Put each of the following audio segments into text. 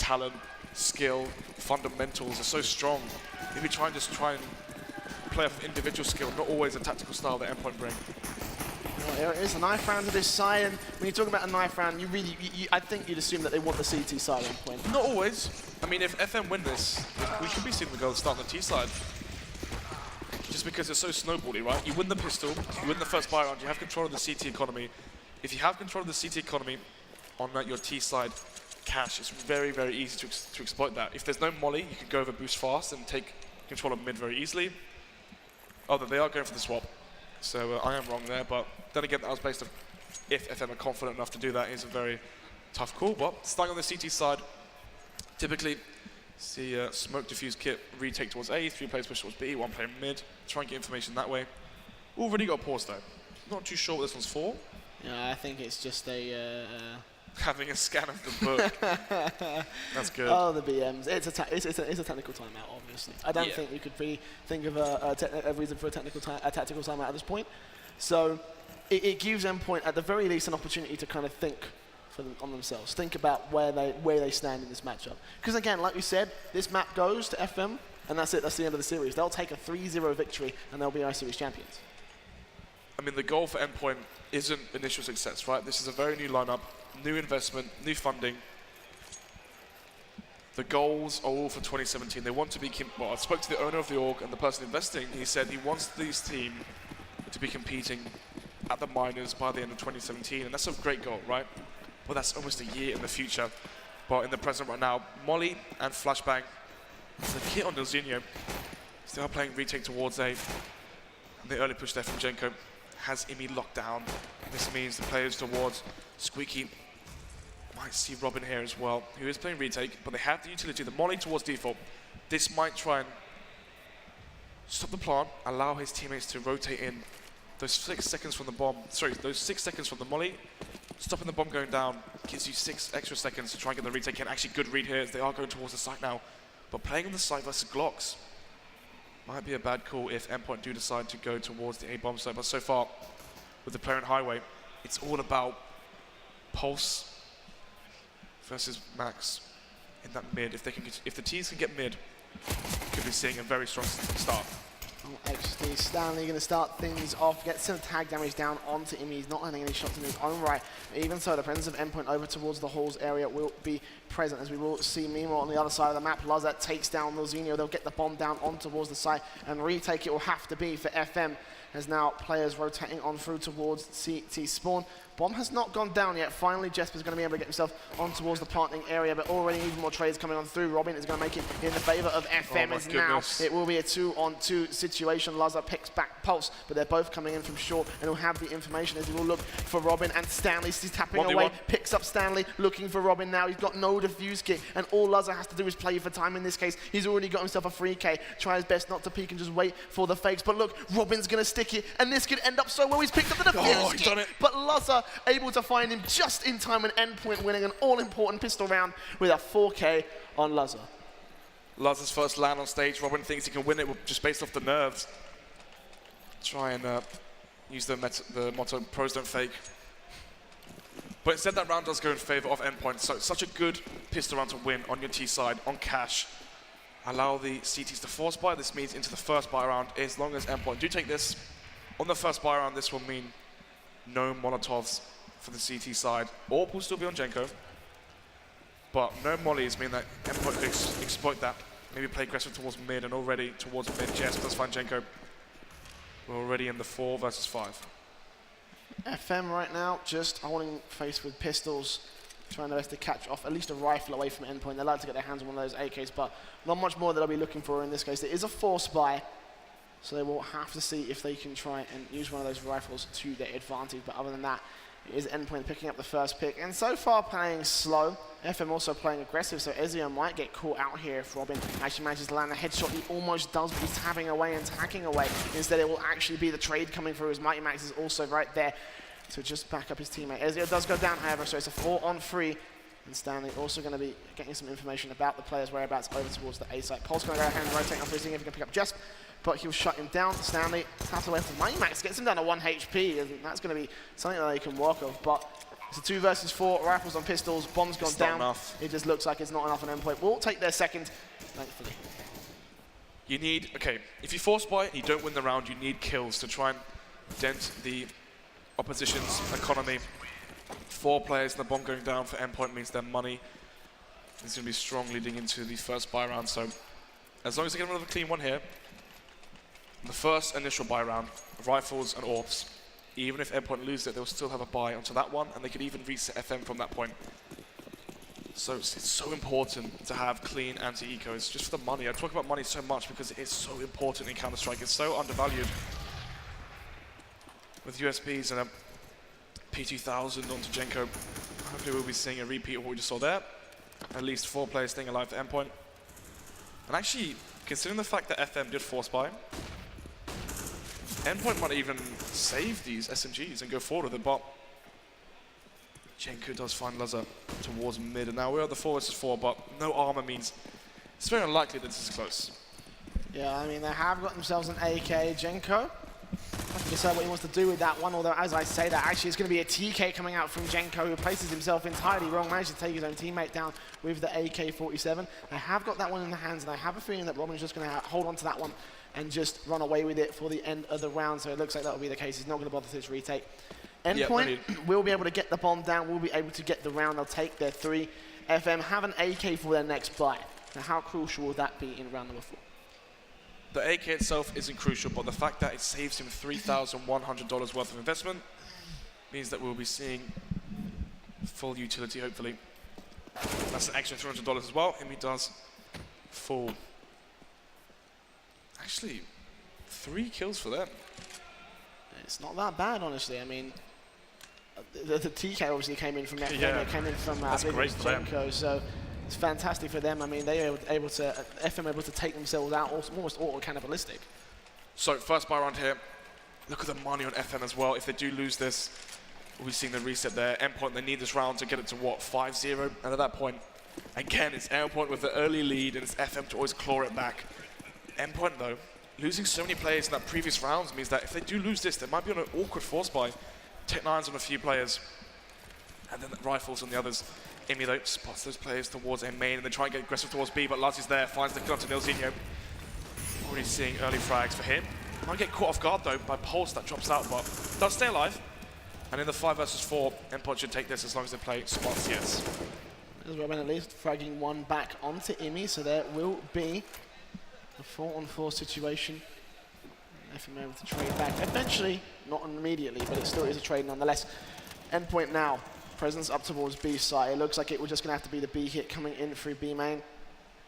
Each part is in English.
talent, skill, fundamentals are so strong. If you try and play off individual skill, not always a tactical style that Endpoint bring. Well, here it is, a knife round to this side, and when you talk about a knife round, I think you'd assume that they want the CT side Endpoint. Not always. I mean, if FM win this, we could be seeing the goal start on the T side. Just because it's so snowbally, right? You win the pistol, you win the first buy round, you have control of the CT economy. If you have control of the CT economy on your T side cash, it's very, very easy to exploit that. If there's no molly, you can go over boost fast and take control of mid very easily. Although they are going for the swap, so I am wrong there, but then again, that was based on if FM are confident enough to do that. Is a very tough call. But starting on the CT side, typically see smoke diffuse kit retake towards A, 3 players push towards B, 1 player mid, try and get information that way. Already got a pause though. Not too sure what this one's for. Yeah, I think it's just a... Having a scan of the book. That's good. Oh, the BMs. It's a technical timeout, obviously. I don't think we could really think of a reason for a tactical timeout at this point. So it gives Endpoint, at the very least, an opportunity to kind of think on themselves. Think about where they stand in this matchup. Because again, like we said, this map goes to FM, and that's it. That's the end of the series. They'll take a 3-0 victory, and they'll be iSeries champions. I mean, the goal for Endpoint isn't initial success, right? This is a very new lineup, new investment, new funding. The goals are all for 2017. They want to be, well, I spoke to the owner of the org and the person investing. He said he wants this team to be competing at the minors by the end of 2017, and that's a great goal, right? Well, that's almost a year in the future. But in the present right now, Molly and Flashbang, the kit on Delzinho, they are playing retake towards A. And the early push there from Jenko has Imi locked down. This means the players towards Squeaky might see Robin here as well, who is playing retake, but they have the utility, the molly towards default. This might try and stop the plant, allow his teammates to rotate in. Those 6 seconds from the bomb, sorry, those 6 seconds from the molly, stopping the bomb going down gives you 6 extra seconds to try and get the retake in. Actually, good read here as they are going towards the site now. But playing on the site versus Glocks might be a bad call if Endpoint do decide to go towards the A bomb site. But so far, with the player in highway, it's all about Pulse versus Max in that mid. If the T's can get mid, could be seeing a very strong start. XD Stanley going to start things off, get some tag damage down onto Imi. He's not landing any shots in his own right. Even so, the presence of Endpoint over towards the halls area will be present, as we will see. Meanwhile, on the other side of the map, Lazat takes down Lilzinho. They'll get the bomb down on towards the site, and retake it will have to be for FM, as now players rotating on through towards CT spawn. Bomb has not gone down yet. Finally, Jesper's going to be able to get himself on towards the planting area, but already even more trades coming on through. Robin is going to make it in the favor of FM. As now it will be a 2-on-2 situation. Lazar picks back Pulse, but they're both coming in from short, and he'll have the information as he will look for Robin. And Stanley, he's tapping away, picks up Stanley, looking for Robin now. He's got no defuse kit, and all Lazar has to do is play for time in this case. He's already got himself a 3K. Try his best not to peek and just wait for the fakes. But look, Robin's going to stick it, and this could end up so well. He's picked up the defuse kit, done it. But Lazar able to find him just in time, and Endpoint winning an all-important pistol round with a 4K on Lazar. Lazar's first land on stage. Robin thinks he can win it just based off the nerves. Try and use the motto, pros don't fake. But instead that round does go in favor of Endpoint. So it's such a good pistol round to win on your T side, on cash. Allow the CTs to force buy. This means into the first buy round, as long as Endpoint do take this. On the first buy round, this will mean no Molotovs for the CT side. AWP will still be on Jenko, but no mollies mean that Endpoint could exploit that. Maybe play aggressive towards mid, and already towards mid, Jess does find Jenko. We're already in the 4 versus 5. FM right now just holding face with pistols, trying their best to catch off at least a rifle away from Endpoint. They like to get their hands on one of those AKs, but not much more that I'll be looking for in this case. It is a force buy, so they will have to see if they can try and use one of those rifles to their advantage. But other than that, it is Endpoint picking up the first pick, and so far playing slow. FM also playing aggressive, so Ezio might get caught out here if Robin actually manages to land a headshot. He almost does, but he's tapping away and tacking away. Instead, it will actually be the trade coming through, as Mighty Max is also right there to just back up his teammate. Ezio does go down, however, so it's a 4-on-3. And Stanley also going to be getting some information about the players' whereabouts over towards the A site. Pulse going to go ahead and rotate on through, seeing if he can pick up Jesp, but he'll shut him down. Stanley taps away from Mighty Max, gets him down to 1 HP, and that's going to be something that they can work off. But It's a 2 versus 4, rifles on pistols, bombs gone It's not down. enough. It just looks like it's not enough on Endpoint. We'll take their second, thankfully. You need, okay, if you force buy and you don't win the round, you need kills to try and dent the opposition's economy. 4 players and the bomb going down for Endpoint means their money is going to be strong leading into the first buy round. So as long as they get another clean one here, the first initial buy round, rifles and orbs, even if Endpoint lose it, they'll still have a buy onto that one, and they could even reset FM from that point. So it's so important to have clean anti-ecos, just for the money. I talk about money so much because it is so important in Counter-Strike. It's so undervalued. With USPs and a P2000 onto Genko, hopefully we'll be seeing a repeat of what we just saw there. At least 4 players staying alive for Endpoint. And actually, considering the fact that FM did force buy, Endpoint might even save these SMGs and go forward with it, but Genko does find Lazar towards mid, and now we're at the 4 versus 4, but no armor means it's very unlikely that this is close. Yeah, I mean, they have got themselves an AK. Genko, I can decide what he wants to do with that one, although as I say that, actually it's going to be a TK coming out from Genko, who places himself entirely wrong, managed to take his own teammate down with the AK-47. They have got that one in the hands, and I have a feeling that Robin's just going to hold on to that one and just run away with it for the end of the round, so it looks like that will be the case. He's not going to bother to this retake. Endpoint will be able to get the bomb down, will be able to get the round, they'll take their 3. FM have an AK for their next buy. Now how crucial will that be in round number 4? The AK itself isn't crucial, but the fact that it saves him $3,100 worth of investment means that we'll be seeing full utility, hopefully. That's an extra $300 as well, and he does full. Actually, 3 kills for them. It's not that bad, honestly. I mean, the TK obviously came in from FM, it came in from Genko, so it's fantastic for them. I mean, they are able to, FM able to take themselves out, almost auto-cannibalistic. So, first buy round here. Look at the money on FM as well. If they do lose this, we'll be seeing the reset there. Endpoint, they need this round to get it to, what, 5-0? And at that point, again, it's Endpoint with the early lead, and it's FM to always claw it back. Endpoint, though, losing so many players in that previous rounds means that if they do lose this, they might be on an awkward force buy. Take 9s on a few players, and then the rifles on the others. Imi, though, spots those players towards A main, and they try and get aggressive towards B, but Laz is there, finds the kill to Nilzinho. Already seeing early frags for him. Might get caught off guard, though, by Pulse that drops out, but does stay alive. And in the 5 versus 4, Endpoint should take this as long as they play spots, yes. There's Robin at least fragging one back onto Imi, so there will be a 4-on-4 situation. FM able to trade back. Eventually, not immediately, but it still is a trade nonetheless. Endpoint now, presence up towards B side. It looks like it was just going to have to be the B hit coming in through B main.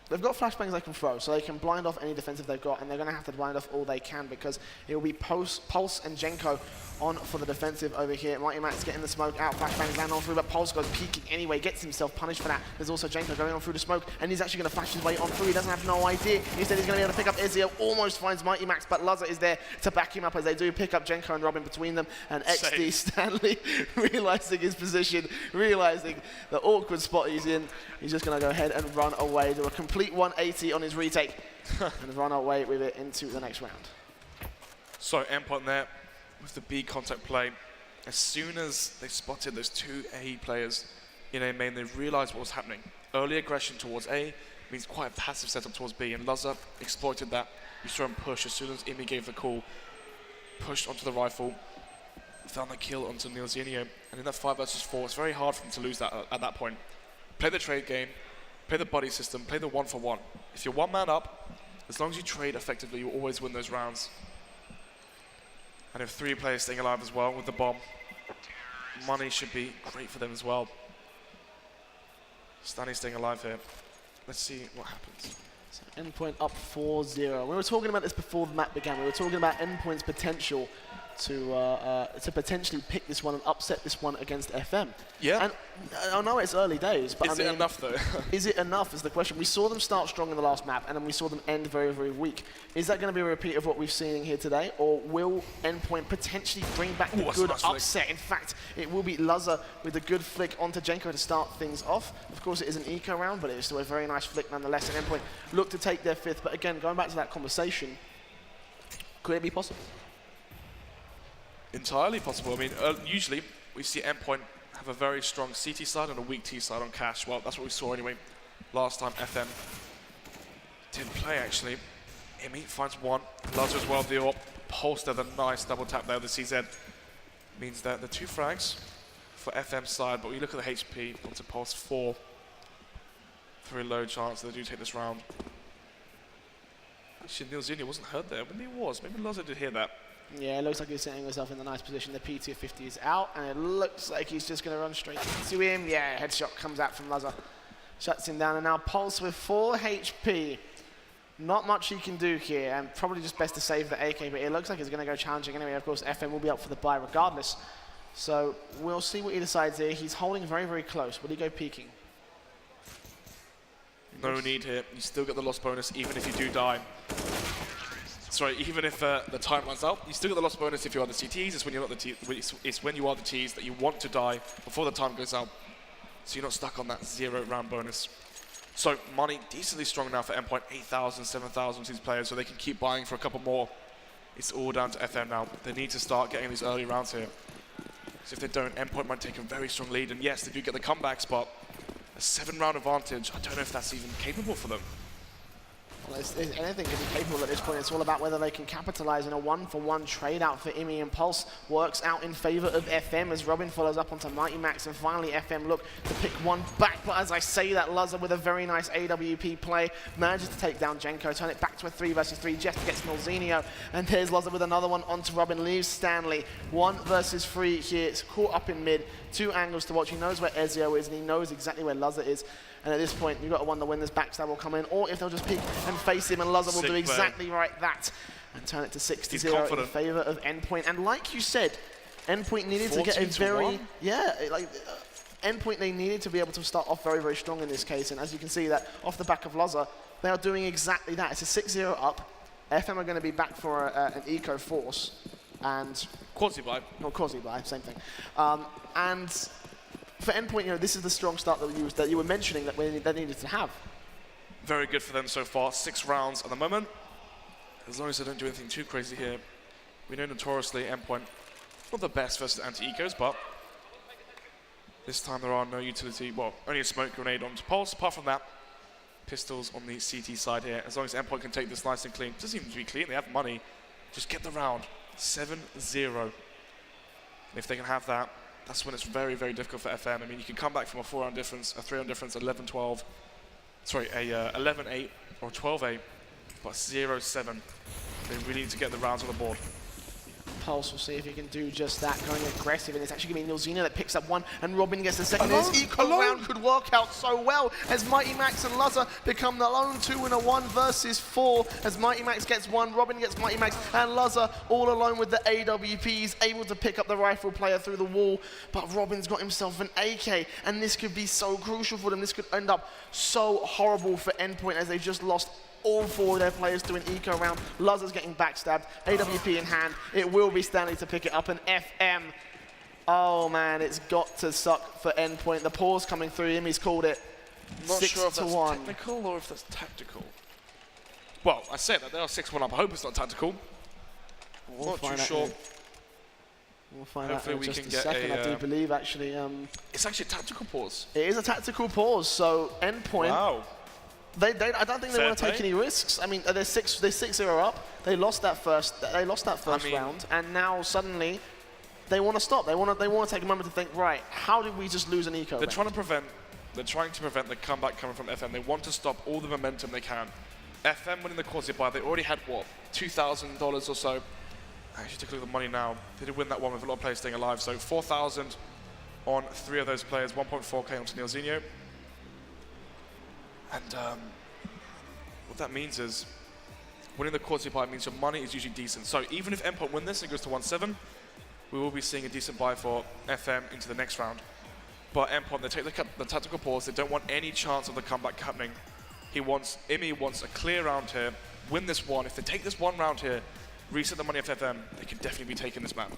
They've got flashbangs they can throw, so they can blind off any defensive they've got, and they're going to have to blind off all they can because it will be Pulse and Genko on for the defensive over here. Mighty Max getting the smoke out, flashbangs land on through, but Pulse goes peeking anyway, gets himself punished for that. There's also Genko going on through the smoke, and he's actually going to flash his way on through. He doesn't have no idea. Instead, he's going to be able to pick up Ezio, almost finds Mighty Max, but Lazar is there to back him up as they do pick up Genko and Robin between them, and XD Stanley realizing his position, realizing the awkward spot he's in. He's just going to go ahead and run away, do a complete 180 on his retake, and run away with it into the next round. So, Endpoint there with the B contact play. As soon as they spotted those 2 A players in A main, they realized what was happening. Early aggression towards A means quite a passive setup towards B, and Lazar exploited that. You saw him push as soon as Imi gave the call, pushed onto the rifle, found the kill onto Nilzinho, and in that 5 versus 4, it's very hard for them to lose that at that point. Play the trade game, play the buddy system, play the 1-for-1. If you're 1 man up, as long as you trade effectively, you always win those rounds. And if 3 players staying alive as well with the bomb, money should be great for them as well. Stanley staying alive here. Let's see what happens. So Endpoint up 4-0. We were talking about this before the map began. We were talking about Endpoint's potential to potentially pick this one and upset this one against FM. Yeah. And I know it's early days, but is it enough though? Is it enough is the question. We saw them start strong in the last map, and then we saw them end very, very weak. Is that going to be a repeat of what we've seen here today, or will Endpoint potentially bring back the good upset? In fact, it will be Lazar with a good flick onto Genko to start things off. Of course, it is an eco round, but it is still a very nice flick nonetheless, and Endpoint look to take their 5th. But again, going back to that conversation, could it be possible? Entirely possible. I mean, usually we see Endpoint have a very strong CT side and a weak T side on Cash. Well, that's what we saw anyway. Last time FM didn't play, actually. Imi finds one. Lazar as well, the AWP. Pulse there, the nice double tap there with the CZ. Means that the 2 frags for FM side, but when you look at the HP, onto Pulse 4. Very low chance they do take this round. Actually, Neil wasn't hurt there, but he was. Maybe Lazar did hear that. Yeah, it looks like he's setting himself in a nice position. The PT50 is out, and it looks like he's just going to run straight to him. Yeah, headshot comes out from Lazar. Shuts him down, and now Pulse with 4 HP. Not much he can do here, and probably just best to save the AK, but it looks like he's going to go challenging anyway. Of course, FM will be up for the buy regardless. So we'll see what he decides here. He's holding very, very close. Will he go peeking? No need here. You still get the loss bonus even if you do die. Sorry, even if the time runs out, you still get the loss bonus if you are the CTs. It's when you're not the it's when you are the Ts that you want to die before the time goes out. So you're not stuck on that 0 round bonus. So money decently strong now for Endpoint, 8,000, 7,000 these players, so they can keep buying for a couple more. It's all down to FM now. They need to start getting these early rounds here. So if they don't, Endpoint might take a very strong lead, and yes, they do get the comebacks, but a 7-round advantage, I don't know if that's even capable for them. Well, anything can be capable at this point. It's all about whether they can capitalize in a 1-for-1 trade out for Imi, and Pulse works out in favor of FM as Robin follows up onto Mighty Max, and finally FM look to pick one back. But as I say that, Lazar with a very nice AWP play manages to take down Jenko, turn it back to a 3 versus 3. Jester gets Nolzinho, and there's Lazar with another one onto Robin, leaves Stanley. 1 versus 3 here. It's caught up in mid. 2 angles to watch. He knows where Ezio is, and he knows exactly where Lazar is. And at this point, you've got to wonder when this backstab will come in, or if they'll just peek and face him, and Lazar will do exactly right that and turn it to 6-0 in favor of Endpoint. And like you said, Endpoint needed to get a very... Yeah, Endpoint, they needed to be able to start off very, very strong in this case. And as you can see, that off the back of Lazar, they are doing exactly that. It's a 6-0 up. FM are going to be back for an eco force. And... Quasi-buy. No, quasi-buy, same thing. And... for Endpoint, you know, this is the strong start that you were mentioning that they needed to have. Very good for them so far. 6 rounds at the moment. As long as they don't do anything too crazy here. We know notoriously Endpoint, not the best versus anti-ecos, but this time there are no utility. Well, only a smoke grenade onto Pulse. Apart from that, pistols on the CT side here. As long as Endpoint can take this nice and clean. It doesn't even to be clean. They have money. Just get the round. 7-0. And if they can have that, that's when it's very, very difficult for FM. I mean, you can come back from a 4-round difference, a 3-round difference, 11-12. Sorry, a 11-8 or 12-8, but 0-7. They really need to get the rounds on the board. Pulse will see if he can do just that, going aggressive, and it's actually going to be Nilzina that picks up one, and Robin gets the second. This eco round could work out so well as Mighty Max and Lazar become the lone 2 in a 1 versus 4, as Mighty Max gets 1, Robin gets Mighty Max, and Lazar all alone with the AWP. He's able to pick up the rifle player through the wall, but Robin's got himself an AK, and this could be so crucial for them. This could end up so horrible for Endpoint as they just lost all 4 of their players to an eco round. Lazar's getting backstabbed, AWP in hand. It will be Stanley to pick it up, and FM. Oh man, it's got to suck for Endpoint. The pause coming through him, he's called it. I'm not sure if that's technical or if that's tactical. Well, I say that they are 6-1 up. I hope it's not tactical. We'll not too sure. We'll find out in just a second, I do believe, actually. It's actually a tactical pause. It is a tactical pause, so Endpoint. Wow. I don't think they want to take any risks. I mean, they're 6-0 up. They lost that first round, and now suddenly they want to stop. They want to take a moment to think. Right, how did we just lose an eco? They're trying to prevent the comeback coming from FM. They want to stop all the momentum they can. FM winning the quasi-buy. They already had what, $2,000 or so. Actually, take a look at the money now. They did win that one with a lot of players staying alive. So 4,000 on 3 of those players. 1.4k onto Nilzinho. And what that means is, winning the quasi-buy means your money is usually decent. So even if Endpoint win this and goes to 1-7, we will be seeing a decent buy for FM into the next round. But Endpoint, they take the tactical pause. They don't want any chance of the comeback happening. Imi wants a clear round here, win this one. If they take this 1 round here, reset the money of FM, they could definitely be taking this map.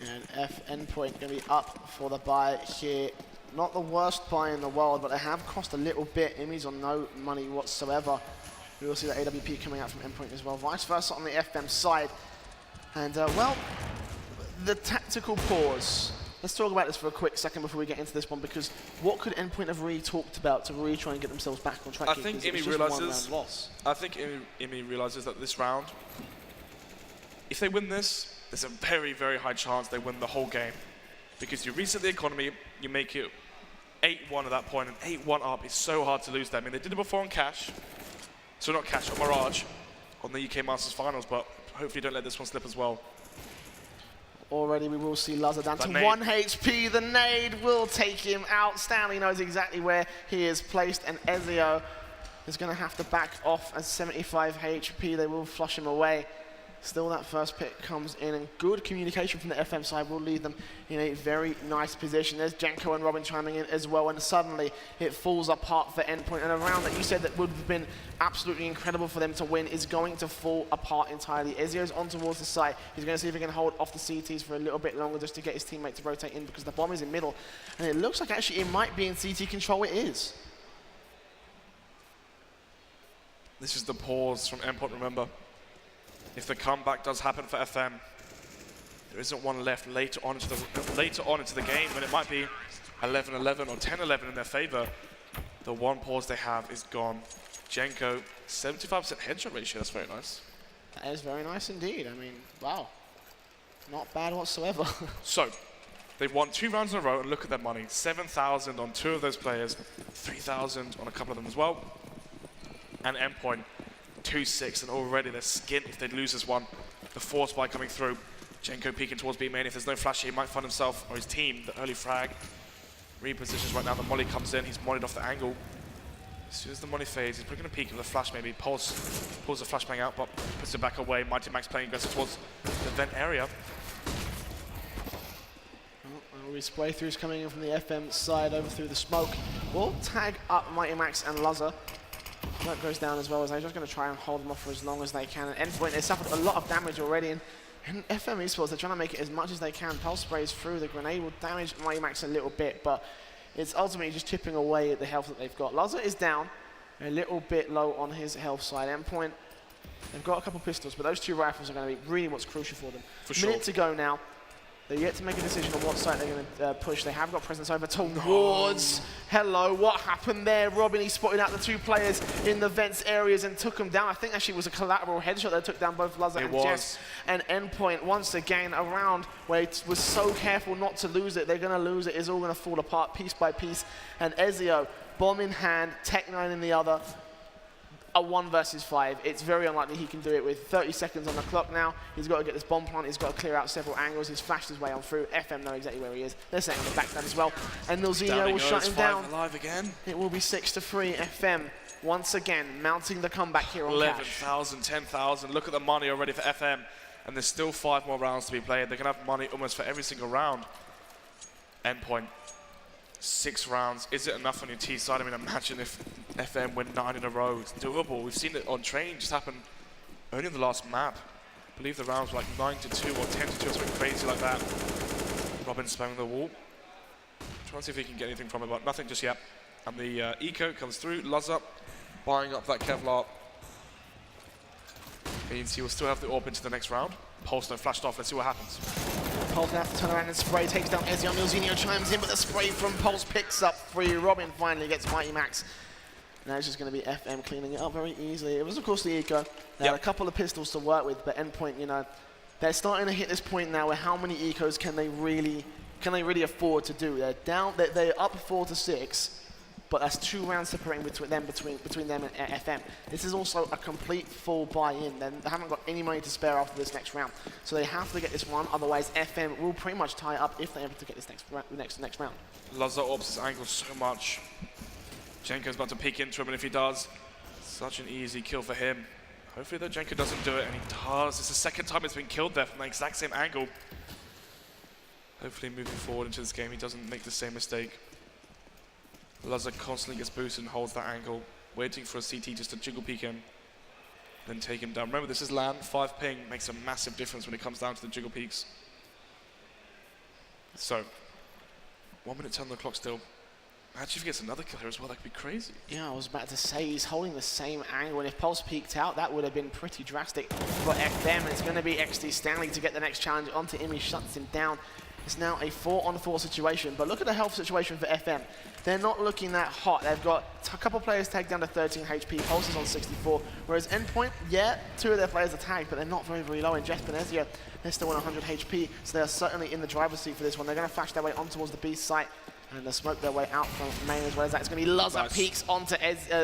And Endpoint going to be up for the buy here. Not the worst buy in the world, but they have cost a little bit. Imi's on no money whatsoever. We will see the AWP coming out from Endpoint as well. Vice versa on the FM side. And, well, the tactical pause. let's talk about this for a quick second before we get into this one, because what could Endpoint have really talked about to really try and get themselves back on track? I think Imi realizes that this round, if they win this, there's a very, very high chance they win the whole game. Because you reset the economy, you make it 8-1 at that point, and 8-1 up is so hard to lose that. I mean, they did it before on Cash, so not Cash, on Mirage, on the UK Masters Finals, but hopefully don't let this one slip as well. Already we will see Lazar down to 1 HP. The nade will take him out. Stanley knows exactly where he is placed, and Ezio is going to have to back off at 75 HP. They will flush him away. Still, that first pick comes in, and good communication from the FM side will leave them in a very nice position. There's Jenko and Robin chiming in as well, and suddenly it falls apart for Endpoint. And a round that you said that would have been absolutely incredible for them to win is going to fall apart entirely. Ezio's on towards the side. He's going to see if he can hold off the CTs for a little bit longer just to get his teammate to rotate in, because the bomb is in middle. And it looks like actually it might be in CT control. It is. This is the pause from Endpoint, remember. If the comeback does happen for FM, there isn't one left later on into the game when it might be 11-11 or 10-11 in their favor. The one pause they have is gone. Jenko, 75% headshot ratio, that's very nice. That is very nice indeed. I mean, wow. Not bad whatsoever. So, they've won 2 rounds in a row, and look at their money. 7,000 on 2 of those players, 3,000 on a couple of them as well. And Endpoint, 2-6, and already they're skint if they lose this one. The force by coming through. Jenko peeking towards B main. If there's no flash, he might find himself, or his team, the early frag. Repositions right now. The molly comes in. He's mollied off the angle. As soon as the molly fades, he's probably going to peek with a flash maybe. Pulls the flashbang out, but puts it back away. Mighty Max playing aggressive towards the vent area. Spray throughs coming in from the FM side over through the smoke. We'll tag up Mighty Max and Lazar. That goes down as well, as they're just going to try and hold them off for as long as they can. And Endpoint, they suffered a lot of damage already. And FM eSports, they're trying to make it as much as they can. Pulse sprays through. The grenade will damage Mighty Max a little bit, but it's ultimately just chipping away at the health that they've got. Lazar is down, a little bit low on his health side. Endpoint, they've got a couple pistols, but those 2 rifles are going to be really what's crucial for them. For sure. Minute to go now. They're yet to make a decision on what side they're going to push. They have got presence over towards. Hello, what happened there? Robin, he spotted out the 2 players in the vents areas and took them down. I think actually it was a collateral headshot that took down both Lazar and Jess. And Endpoint, once again, a round where it was so careful not to lose it. They're going to lose it. It's all going to fall apart piece by piece. And Ezio, bomb in hand, Tech9 in the other. A 1 versus 5. It's very unlikely he can do it with 30 seconds on the clock now. He's got to get this bomb plant. He's got to clear out several angles. He's flashed his way on through. FM know exactly where he is. They're setting on the backside as well. And Nilzinho will shut him down. Alive again. It will be 6-3. FM once again mounting the comeback here on 11,000, 10,000. Look at the money already for FM. And there's still 5 more rounds to be played. They're going to have money almost for every single round. Endpoint. 6 rounds. Is it enough on your T side? I mean, imagine if FM win 9 in a row. It's doable. We've seen it on train just happen only on the last map. I believe the rounds were like 9-2 or 10-2 or something crazy like that. Robin spamming the wall. Trying to see if he can get anything from it, but nothing just yet. And the eco comes through. Lazar buying up that Kevlar. Means he will still have the orb into the next round. Pulse no flashed off. Let's see what happens. Pulse now have to turn around and spray, takes down Ezio. Nilzinho chimes in, but the spray from Pulse picks up free. Robin finally gets Mighty Max. Now it's just going to be FM cleaning it up very easily. It was, of course, the eco. They had a couple of pistols to work with, but Endpoint, you know, they're starting to hit this point now where how many ecos can they really afford to do? They're down, they're up 4-6, but that's 2 rounds separating between them and FM. This is also a complete full buy-in. They haven't got any money to spare after this next round, so they have to get this one. Otherwise, FM will pretty much tie up if they're able to get this next round. Lazar orbs his angle so much. Jenko's about to peek into him, and if he does, such an easy kill for him. Hopefully though Jenko doesn't do it, and he does. It's the 2nd time it's been killed there from the exact same angle. Hopefully moving forward into this game, he doesn't make the same mistake. Lazar constantly gets boosted and holds that angle, waiting for a CT just to jiggle peek him, then take him down. Remember, this is LAN. 5 ping makes a massive difference when it comes down to the jiggle peaks. So, 1 minute 10 on the clock still. Imagine if he gets another kill here as well, that could be crazy. Yeah, I was about to say, he's holding the same angle, and if Pulse peeked out, that would have been pretty drastic for FM. It's going to be XD Stanley to get the next challenge onto Imi, shuts him down. It's now a 4-on-4 situation, but look at the health situation for FM. They're not looking that hot. They've got a couple players tagged down to 13 HP, Pulse is on 64, whereas Endpoint, yeah, 2 of their players are tagged, but they're not very, very low. And Jesper and Ezio, they're still on 100 HP, so they are certainly in the driver's seat for this one. They're going to flash their way on towards the B site, and they smoke their way out from main as well as that. It's going to be Luzza, Nice. peeks onto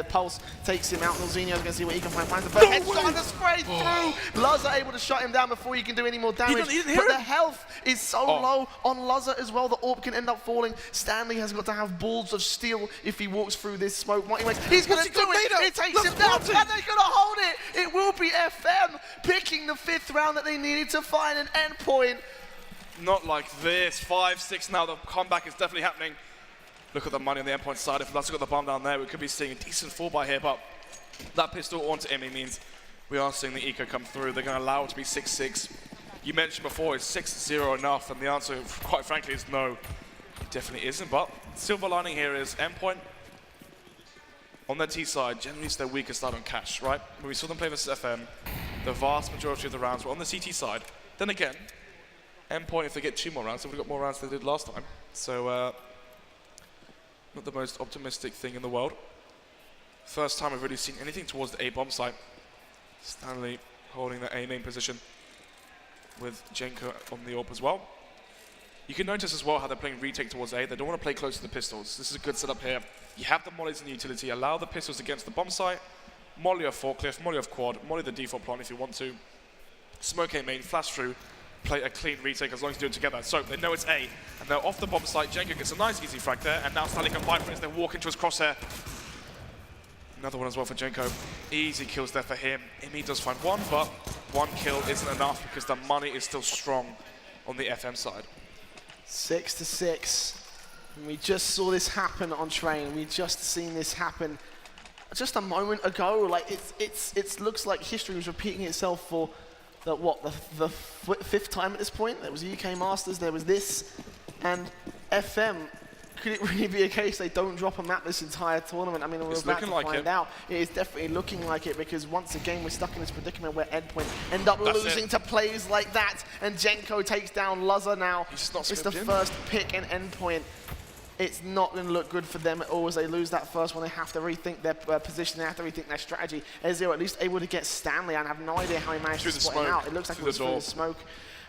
Pulse, takes him out. Nilzinho's going to see what he can find. Finds the first headshot and the spray through. Luzza able to shut him down before he can do any more damage. He didn't but hear the him. health is so low on Luzza as well. The AWP can end up falling. Stanley has got to have balls of steel if he walks through this smoke. What he makes, he's going to do it. It takes him down, and they're going to hold it. It will be FM picking the 5th round that they needed to find an Endpoint. Not like this. 5-6 now. The comeback is definitely happening. Look at the money on the Endpoint side. If Luzza got the bomb down there, we could be seeing a decent fall by here, but that pistol onto Emmy means we are seeing the eco come through. They're going to allow it to be 6-6. You mentioned before, is 6-0 enough? And the answer, quite frankly, is no. It definitely isn't, but silver lining here is Endpoint on their T side, generally it's their weakest side on cash, right? When we saw them play versus FM, the vast majority of the rounds were on the CT side. Then again, Endpoint, if they get 2 more rounds, they've got more rounds than they did last time. So, not the most optimistic thing in the world. First time I've really seen anything towards the A bomb site. Stanley holding the A main position with Jenko on the AWP as well. You can notice as well how they're playing retake towards A. They don't want to play close to the pistols. This is a good setup here. You have the mollies in utility, allow the pistols against the bomb site, molly off forklift, molly off quad, molly the default plant if you want to, smoke A main, flash through, play a clean retake as long as you do it together. So they know it's A, and they're off the bomb site. Jenko gets a nice easy frag there, and now Stanley can fight for it as they walk into his crosshair. Another one as well for Jenko. Easy kills there for him. Imi does find 1, but 1 kill isn't enough because the money is still strong on the FM side. 6-6. And we just saw this happen on train. We just seen this happen just a moment ago. Like it looks like history was repeating itself for the 5th time at this point. There was UK Masters, there was this, and FM. Could it really be a case they don't drop a map this entire tournament? I mean, we're about to find out. It is definitely looking like it because once again we're stuck in this predicament where Endpoint end up losing to plays like that, and Jenko takes down Luzza now. It's the first pick in Endpoint. It's not going to look good for them at all as they lose that first one. They have to rethink their position. They have to rethink their strategy. Ezio at least able to get Stanley. I have no idea how he managed to spot him out. It looks like it was through the smoke,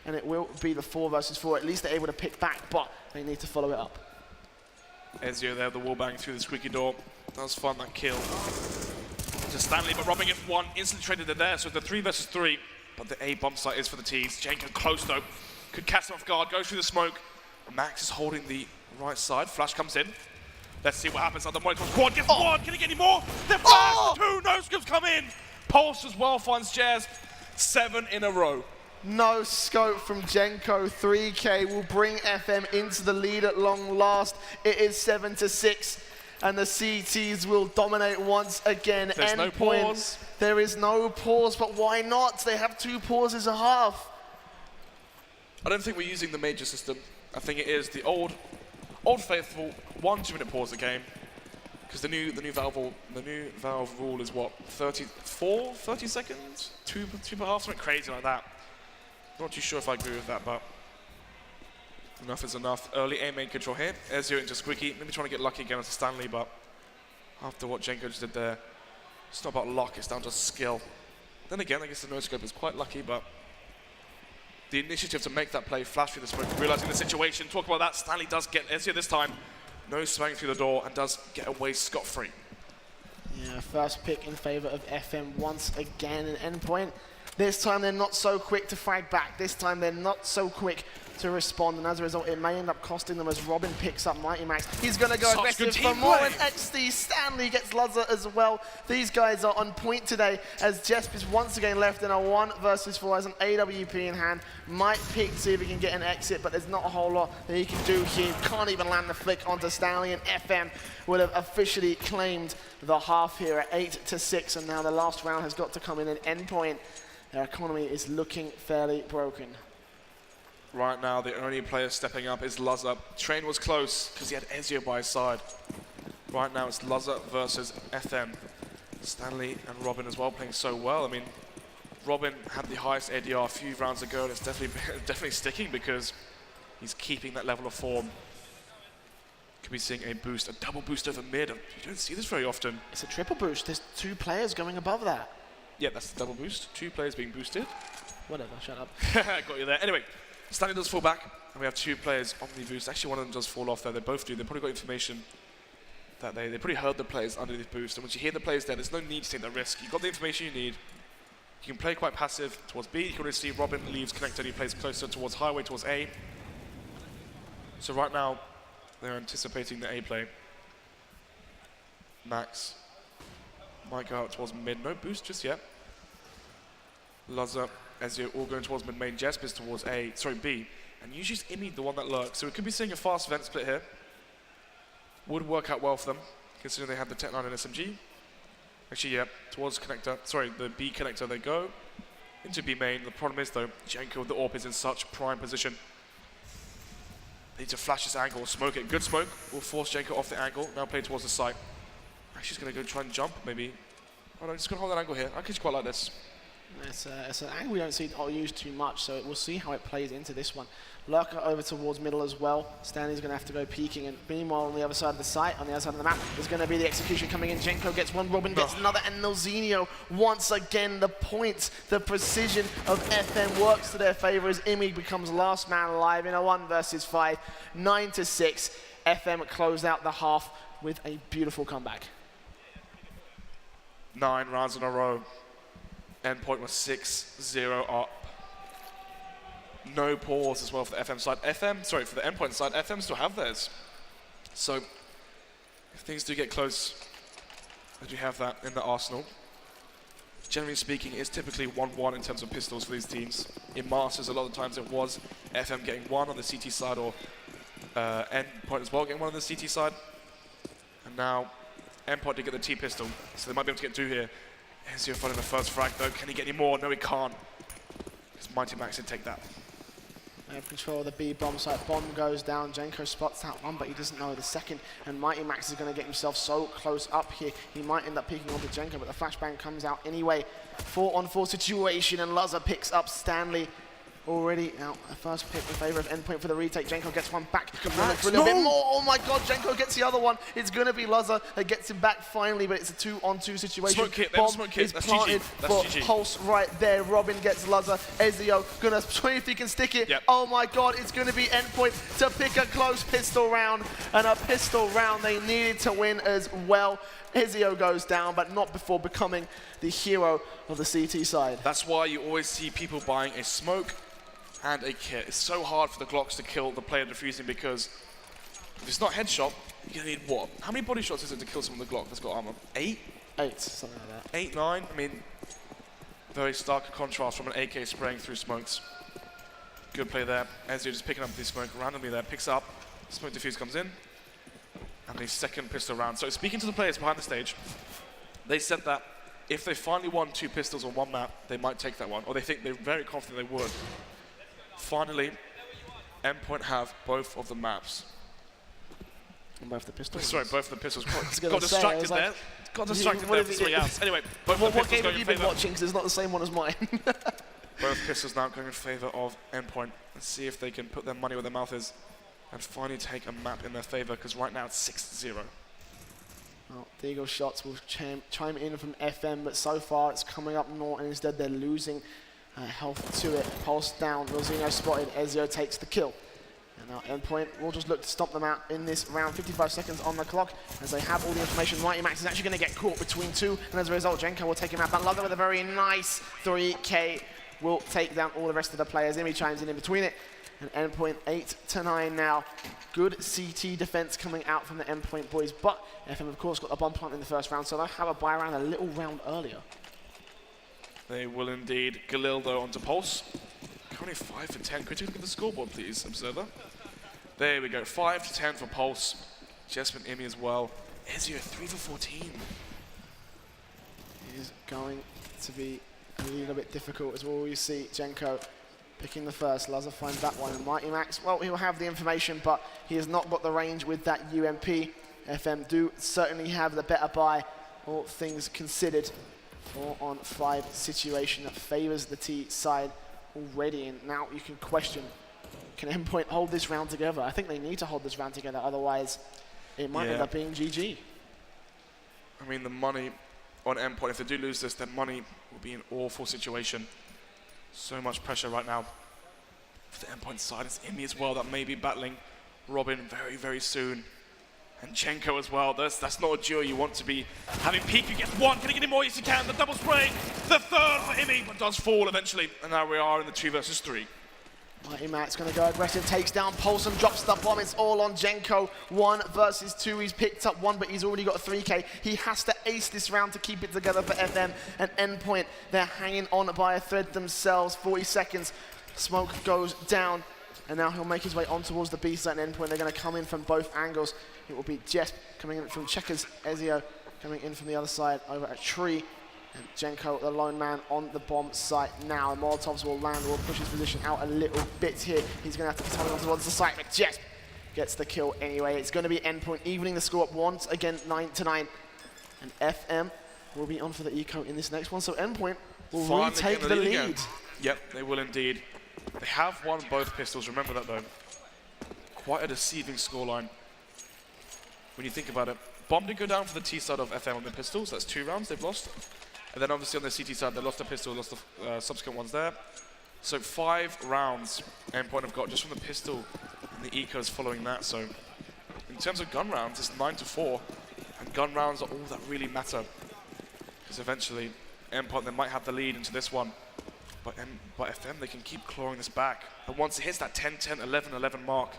and it will be the 4 versus 4. At least they're able to pick back, but they need to follow it up. Ezio there, the wall bang through the squeaky door. That was fun, that kill. To Stanley, but Robin gets 1, instantly traded it there, so the 3 versus 3. But the A bomb site is for the T's. Jenko close though, could catch them off guard, goes through the smoke. Max is holding the right side, flash comes in. Let's see what happens on the monitor. Quad gets 1, can he get any more? The flash, 2, no scopes come in. Pulse as well finds Jazz, 7 in a row. No scope from Jenko. 3K will bring FM into the lead at long last. It is 7-6, and the CTs will dominate once again. There's no pause. There is no pause, but why not? They have 2 pauses a half. I don't think we're using the major system. I think it is the old faithful 1 2-minute pause a game. Because the new Valve rule is what, 30 seconds? 2 per half, something crazy like that. Not too sure if I agree with that, but enough is enough. Early A main control here. Ezio into Squeaky. Maybe trying to get lucky again onto Stanley, but after what Jenko just did there, it's not about luck, it's down to skill. Then again, I guess the no-scope is quite lucky, but the initiative to make that play, flash through the smoke, realizing the situation. Talk about that, Stanley does get Ezio this time. No swing through the door and does get away scot-free. Yeah, first pick in favor of FM once again in Endpoint. This time they're not so quick to fight back. This time they're not so quick to respond, and as a result it may end up costing them as Robin picks up Mighty Max. He's going to go aggressive for more, and XD Stanley gets Luzza as well. These guys are on point today as Jesp is once again left in a 1 versus 4 as an AWP in hand. Might pick to see if he can get an exit, but there's not a whole lot that he can do here. Can't even land the flick onto Stanley, and FM would have officially claimed the half here at 8-6, and now the last round has got to come in at Endpoint. Their economy is looking fairly broken. Right now, the only player stepping up is Luzza. Train was close because he had Ezio by his side. Right now, it's Luzza versus FM. Stanley and Robin as well playing so well. I mean, Robin had the highest ADR a few rounds ago, and it's definitely sticking because He's keeping that level of form. Could be seeing a boost, a double boost over mid. You don't see this very often. It's a triple boost. There's 2 players going above that. Yeah, that's the double boost. 2 players being boosted. Whatever, shut up. Got you there. Anyway, Stanley does fall back, and we have 2 players on the boost. Actually, one of them does fall off there. They both do. They probably got information that they probably heard the players under the boost. And once you hear the players there, there's no need to take that risk. You've got the information you need. You can play quite passive towards B. You can already see Robin leaves connector and he plays closer towards highway, towards A. So right now, they're anticipating the A play. Max might go out towards mid. No boost just yet. Lazar, Ezio all going towards mid main. Jesp is towards B. And usually it's Imi the one that lurks. So we could be seeing a fast vent split here. Would work out well for them, considering they had the Tech 9 and SMG. Actually, yeah, towards connector. Sorry, the B connector they go. Into B main. The problem is though, Jenko with the AWP is in such prime position. They need to flash this angle, smoke it. Good smoke will force Jenko off the angle. Now play towards the site. Actually, he's going to go try and jump, maybe. Oh no, just going to hold that angle here. I actually quite like this. It's an angle we don't see used too much, so we'll see how it plays into this one. Lurker over towards middle as well. Stanley's going to have to go peeking, and meanwhile on the other side of the site, on the other side of the map, is going to be the execution coming in. Jenko gets one, Robin gets another, and Nilzinho once again. The points, the precision of FM works to their favour as Imi becomes last man alive in a 1 versus 5, 9-6. FM closed out the half with a beautiful comeback. 9 rounds in a row. Endpoint was 6-0 up. No pause as well for the FM side. For the Endpoint side, FM still have theirs. So if things do get close, they do have that in the arsenal. Generally speaking, it's typically 1-1 in terms of pistols for these teams. In Masters, a lot of times it was FM getting 1 on the CT side, or Endpoint as well getting 1 on the CT side. And now Endpoint did get the T pistol, so they might be able to get 2 here. Ezio finding the first frag though. Can he get any more? No, he can't. Because Mighty Max did take that. They have control of the B bomb site. Bomb goes down. Jenko spots that one, but he doesn't know the second. And Mighty Max is going to get himself so close up here. He might end up peeking onto Jenko, but the flashbang comes out anyway. 4-on-4 situation, and Lazar picks up Stanley. Already out, a first pick in favour of Endpoint for the retake. Jenko gets one back. For a little bit more. Oh my god, Jenko gets the other one. It's going to be Lazar that gets him back finally, but it's a 2-on-2 situation. Smoke kit, Bomb smoke kit. is That's planted GG. That's for GG. Pulse right there. Robin gets Lazar. Ezio going to try if he can stick it. Yep. Oh my god, it's going to be Endpoint to pick a close pistol round. And a pistol round they needed to win as well. Ezio goes down, but not before becoming the hero of the CT side. That's why you always see people buying a smoke and a kit. It's so hard for the Glocks to kill the player defusing, because if it's not headshot, you're gonna need what? How many body shots is it to kill someone with a Glock that's got armor? 8? 8, something like that. 8, 9? I mean, very stark contrast from an AK spraying through smokes. Good play there. Ezio just picking up the smoke randomly there, picks up, smoke diffuse comes in, and the second pistol round. So speaking to the players behind the stage, they said that if they finally won 2 pistols on one map, they might take that one, or they think they're very confident they would. Finally, Endpoint have both of the maps. And both the pistols. Sorry, both of the pistols. gonna Got say, distracted like, there. Got distracted what there did for he something do? else. Anyway, both What the pistols game going have you in been favour. watching? Because it's not the same one as mine. Both pistols now going in favour of Endpoint. Let's see if they can put their money where their mouth is and finally take a map in their favour, because right now it's 6-0. Well, the Eagle shots will chime in from FM, but so far it's coming up north, and instead they're losing health to it. Pulse down, Nilzinho spotted, Ezio takes the kill. And now Endpoint will just look to stomp them out in this round. 55 seconds on the clock as they have all the information. Mighty Max is actually going to get caught between 2, and as a result, Jenko will take him out. But Lugger with a very nice 3K will take down all the rest of the players. Imi chimes in between it. And Endpoint 8-9 now. Good CT defense coming out from the Endpoint boys, but FM of course got a bomb plant in the first round, so they'll have a buy round a little round earlier. They will indeed. Galil though onto Pulse. Currently 5 for 10. Could you look at the scoreboard, please, Observer? There we go. 5 to 10 for Pulse. Jesper and Imi as well. Ezio 3 for 14. It is going to be a little bit difficult as well. You see Jenko picking the first. Lazar finds that one. And Mighty Max, well, he'll have the information, but he has not got the range with that UMP. FM do certainly have the better buy, all things considered. 4-on-5 situation that favours the T side already, and now you can question Can Endpoint hold this round together? I think they need to hold this round together, otherwise it might end up being GG. I mean, the money on Endpoint, if they do lose this, their money will be in an awful situation. So much pressure right now. For the Endpoint side, it's Imi as well that may be battling Robin very, very soon. And Chenko as well. That's not a duo you want to be having. Piku gets one. Can he get him more? Yes, he can. The double spray. The third for Imi, but does fall eventually. And now we are in the 2 versus 3. Mighty Max going to go aggressive, takes down Polson, drops the bomb. It's all on Jenko. 1 versus 2. He's picked up 1, but he's already got a 3K. He has to ace this round to keep it together for FM and Endpoint. They're hanging on by a thread themselves. 40 seconds. Smoke goes down. And now he'll make his way on towards the B site and Endpoint. They're going to come in from both angles. It will be Jesp coming in from Checkers, Ezio coming in from the other side over at Tree. And Jenko, the lone man, on the bomb site now. Molotovs will land, will push his position out a little bit here. He's going to have to be tunnel towards the site, but Jesp gets the kill anyway. It's going to be Endpoint evening the score up once again, 9-9. And FM will be on for the eco in this next one. So Endpoint will retake the lead. Yep, they will indeed. They have won both pistols, remember that though. Quite a deceiving scoreline when you think about it. Bomb did go down for the T side of FM on the pistols, that's 2 rounds they've lost. And then obviously on the CT side, they lost the pistol, lost the subsequent ones there. So 5 rounds Endpoint have got just from the pistol and the ecos following that. So in terms of gun rounds, it's 9-4. And gun rounds are all that really matter. Because eventually, Endpoint, they might have the lead into this one. But FM, they can keep clawing this back. And once it hits that 10-10, 11-11 mark,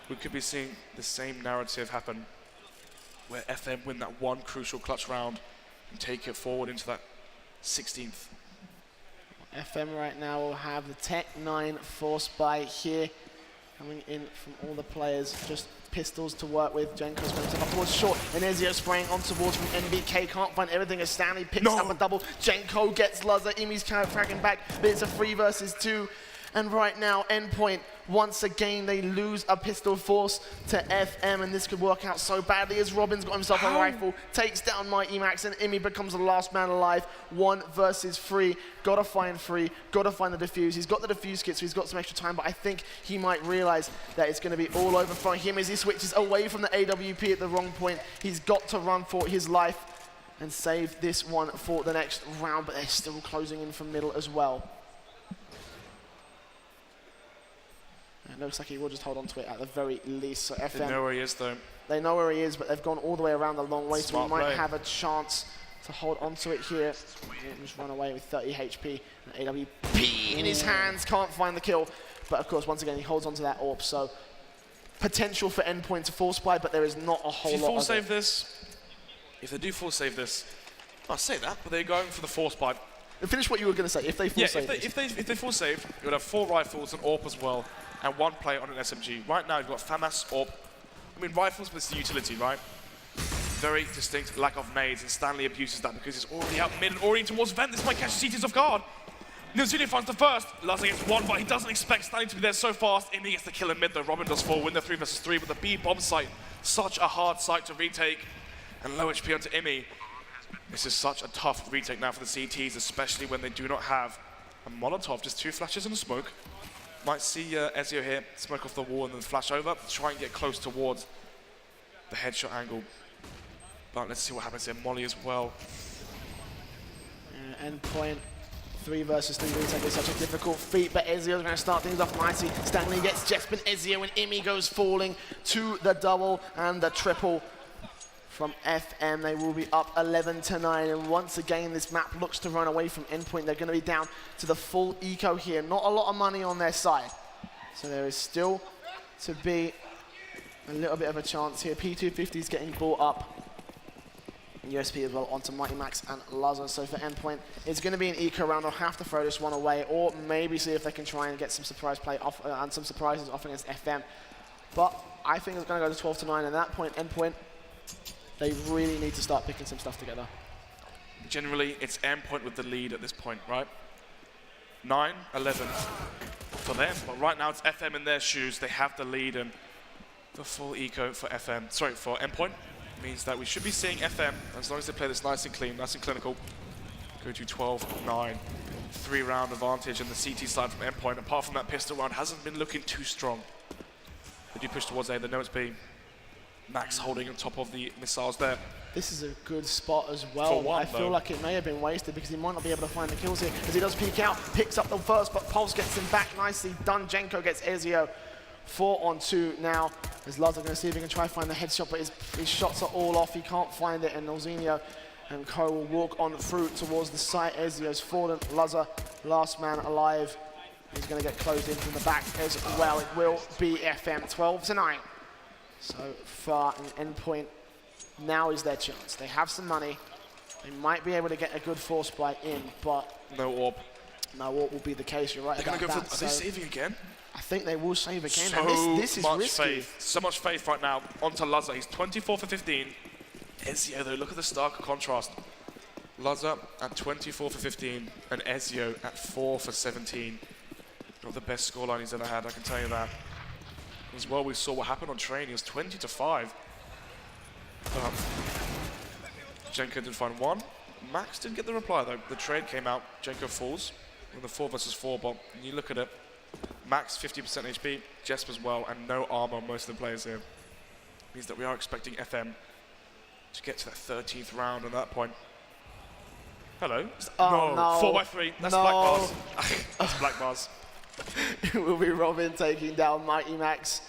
we could be seeing the same narrative happen, where FM win that one crucial clutch round and take it forward into that 16th. FM right now will have the Tech 9 force buy here, coming in from all the players. Just pistols to work with. Jenko's going to step up towards short, and Ezio spraying on towards from NBK. Can't find everything as Stanley picks up a double. Jenko gets Luzza. Imi's kind of fragging back, but it's a 3 versus 2. And right now, Endpoint, once again, they lose a pistol force to FM, and this could work out so badly as Robin's got himself a rifle, takes down Mighty Max, and Imi becomes the last man alive. 1 versus 3. Gotta find 3, gotta find the defuse. He's got the defuse kit, so he's got some extra time, but I think he might realize that it's gonna be all over for him as he switches away from the AWP at the wrong point. He's got to run for his life and save this one for the next round, but they're still closing in from middle as well. It looks like he will just hold on to it at the very least. So FM, they know where he is though. They know where he is, but they've gone all the way around the long way, Smart so we might play. have a chance to hold on to it here. He'll just run away with 30 HP. And AWP in his hands, can't find the kill. But of course, once again, he holds on to that AWP, so potential for Endpoint to force buy, but there is not a whole lot of it. If you full save this, if they do full save this, I'll say that, but they're going for the force buy. Finish what you were going to say, if they full save this. If they full save, you would have 4 rifles, an AWP as well, and 1 player on an SMG. Right now, you've got FAMAS, AWP. I mean, rifles, but it's the utility, right? Very distinct lack of nades, and Stanley abuses that because he's already out mid and already towards vent. This might catch the CTs off guard. Nilzuni finds the first. Laza gets 1, but he doesn't expect Stanley to be there so fast. Imi gets the kill in mid, though. Robin does fall, win the 3 versus 3 with the B bomb site. Such a hard site to retake, and low HP onto Imi. This is such a tough retake now for the CTs, especially when they do not have a Molotov. Just 2 flashes and a smoke. Might see Ezio here, smoke off the wall and then flash over, try and get close towards the headshot angle. But let's see what happens here. Molly as well. Endpoint, 3 versus 3 retake is such a difficult feat, but Ezio's going to start things off nicely. Stanley gets Jesp and Ezio, and Imi goes falling to the double and the triple. From FM, they will be up 11-9, and once again, this map looks to run away from Endpoint. They're going to be down to the full eco here. Not a lot of money on their side, so there is still to be a little bit of a chance here. P250 is getting brought up. USP as well onto Mighty Max and Lazo. So for Endpoint, it's going to be an eco round. They'll have to throw this one away, or maybe see if they can try and get some surprise play off and some surprises off against FM. But I think it's going to go to 12-9, and at that point, Endpoint, they really need to start picking some stuff together. Generally, it's Endpoint with the lead at this point, right? 9-11 for them, but right now it's FM in their shoes. They have the lead, and the full eco for FM, sorry, for Endpoint means that we should be seeing FM, as long as they play this nice and clean, nice and clinical, go to 12-9. 3-round advantage in the CT side from Endpoint. Apart from that pistol round, hasn't been looking too strong. They do push towards A, they know it's B. Max holding on top of the missiles there. This is a good spot as well. For one, I feel though. like it may have been wasted because he might not be able to find the kills here as he does peek out, picks up the first, but Pulse gets him back nicely done. Jenko gets Ezio. 4-on-2 now, as Luz are going to see if he can try to find the headshot, but his shots are all off. He can't find it, and Nolzinho and Co will walk on through towards the site. Ezio's fallen. Luzza, last man alive. He's going to get closed in from the back as well. It will be FM 12-9. So far, an Endpoint now is their chance. They have some money. They might be able to get a good force buy in, but No orb. no, what will be the case? You're right They're about going to go that. for... Are they saving again? I think they will save again. So And this is much risky. faith. So much faith right now. Onto Luzza. He's 24 for 15. Ezio, though, look at the stark contrast. Luzza at 24 for 15, and Ezio at 4 for 17. Not the best scoreline he's ever had, I can tell you that. As well, we saw what happened on train. He was 20-5. Jenko did find one. Max didn't get the reply, though. The trade came out. Jenko falls with the 4 versus 4 bomb. And you look at it. Max 50% HP, Jesp as well, and no armor on most of the players here. Means that we are expecting FM to get to that 13th round at that point. Hello? Oh, no. 4x3. That's No. black bars. That's black bars. It will be Robin taking down Mighty Max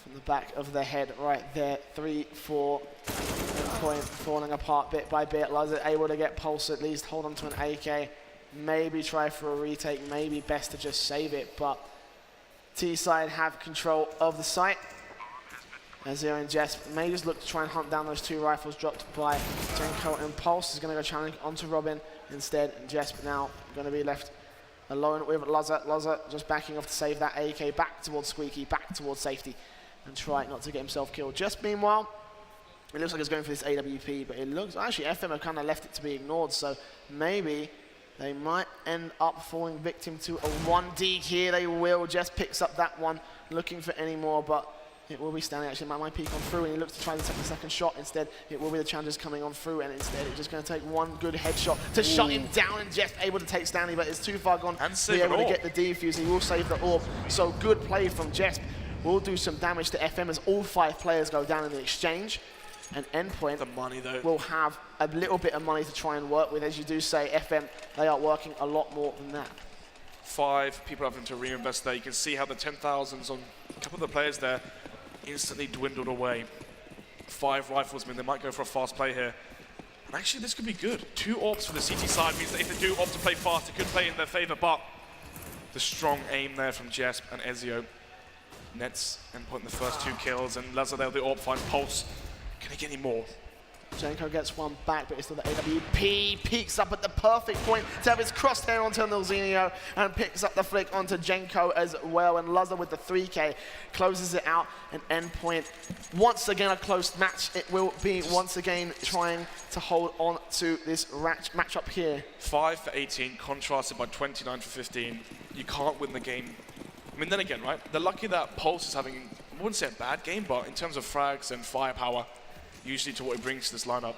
from the back of the head right there. 3-4. Endpoint falling apart bit by bit. Luz able to get Pulse at least, hold on to an AK. Maybe try for a retake, maybe best to just save it, but T-side have control of the site. Ezio and Jesp may just look to try and hunt down those 2 rifles dropped by Jenko, and Pulse is going to go challenge onto Robin instead. Jesp now going to be left alone with Luzza. Luzza just backing off to save that AK, back towards Squeaky, back towards safety, and try not to get himself killed. Jesp, meanwhile, it looks like it's going for this AWP, but it looks, actually FM have kind of left it to be ignored, so maybe they might end up falling victim to a 1D here. They will. Just picks up that one, looking for any more, but it will be standing. Actually, might peek on through, and he looks to try the second shot. Instead, it will be the challengers coming on through, and instead, it's just going to take one good headshot to shut him down, and just able to take Stanley, but it's too far gone to be able to get the defuse. He will save the orb. So good play from Jesp. Will do some damage to FM as all 5 players go down in the exchange. And Endpoint The money, though. will have a little bit of money to try and work with. As you do say, FM, they are working a lot more than that. 5 people having to reinvest there. You can see how the 10,000s on a couple of the players there instantly dwindled away. 5 rifles mean they might go for a fast play here. And actually, this could be good. 2 orbs for the CT side means that if they do opt to play fast, it could play in their favor, but the strong aim there from Jesp and Ezio nets Endpoint in the first 2 kills, and Luzza there with the orb finds Pulse. Can he get any more? Jenko gets one back, but it's still the AWP. Peeks up at the perfect point to have his crosshair onto Nolzinho, and picks up the flick onto Jenko as well. And Luzza with the 3K closes it out. And Endpoint, once again a close match. It will be once again trying to hold on to this matchup here. 5 for 18, contrasted by 29 for 15. You can't win the game. I mean, then again, right? They're lucky that Pulse is having, I wouldn't say a bad game, but in terms of frags and firepower, usually to what he brings to this lineup.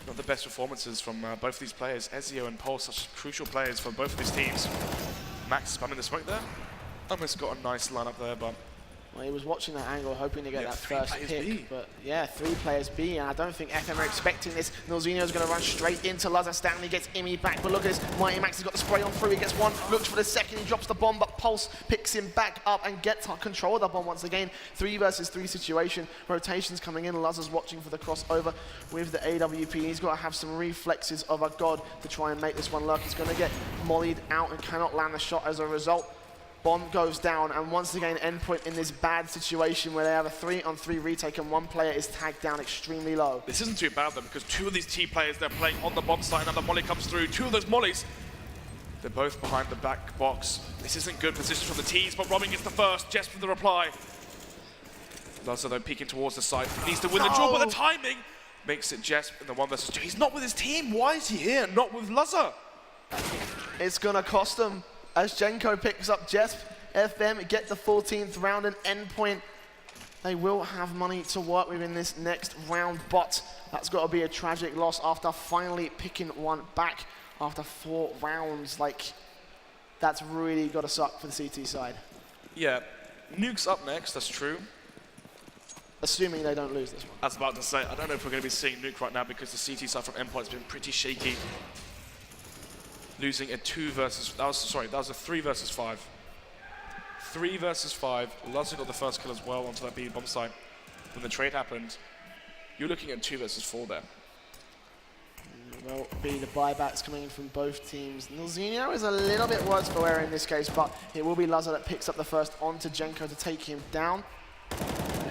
Not the best performances from both of these players. Ezio and Pulse, such crucial players for both of these teams. Max spamming the smoke there. Almost got a nice lineup there, but... Well, he was watching that angle, hoping to get that 3 first players pick. B. But yeah, 3 players B, and I don't think FM are expecting this. Nolzinho's going to run straight into Luzza. Stanley gets Imi back, but look at this. Mighty Max has got the spray on through. He gets one, looks for the second, he drops the bomb, but Pulse picks him back up and gets control of the bomb once again. 3 versus 3 situation. Rotations coming in. Luzza's watching for the crossover with the AWP. He's got to have some reflexes of a god to try and make this one work. He's going to get mollied out and cannot land the shot as a result. Bomb goes down, and once again Endpoint in this bad situation where they have a 3-on-3 retake and 1 player is tagged down extremely low. This isn't too bad though, because 2 of these T players, they're playing on the bomb site, and the molly comes through. 2 of those mollies, they're both behind the back box. This isn't good position from the T's, but Robin gets the first, just for the reply. Luzza though peeking towards the site, he needs to win the draw, but the timing makes it Jesp in the 1 versus 2. He's not with his team, why is he here, not with Luzza? It's gonna cost him as Jenko picks up Jesp. FM get the 14th round, and Endpoint, they will have money to work with in this next round, but that's got to be a tragic loss after finally picking one back after 4 rounds. Like, that's really got to suck for the CT side. Yeah, Nuke's up next, that's true. Assuming they don't lose this one. I was about to say, I don't know if we're going to be seeing Nuke right now because the CT side from Endpoint's been pretty shaky. Losing a 2 versus, that was a 3 versus 5. 3 versus 5, Lazar got the first kill as well onto that B bomb site. When the trade happened, you're looking at 2 versus 4 there. Well, be the buybacks coming in from both teams. Nilzinho is a little bit worse for wear in this case, but it will be Lazar that picks up the first onto Jenko to take him down.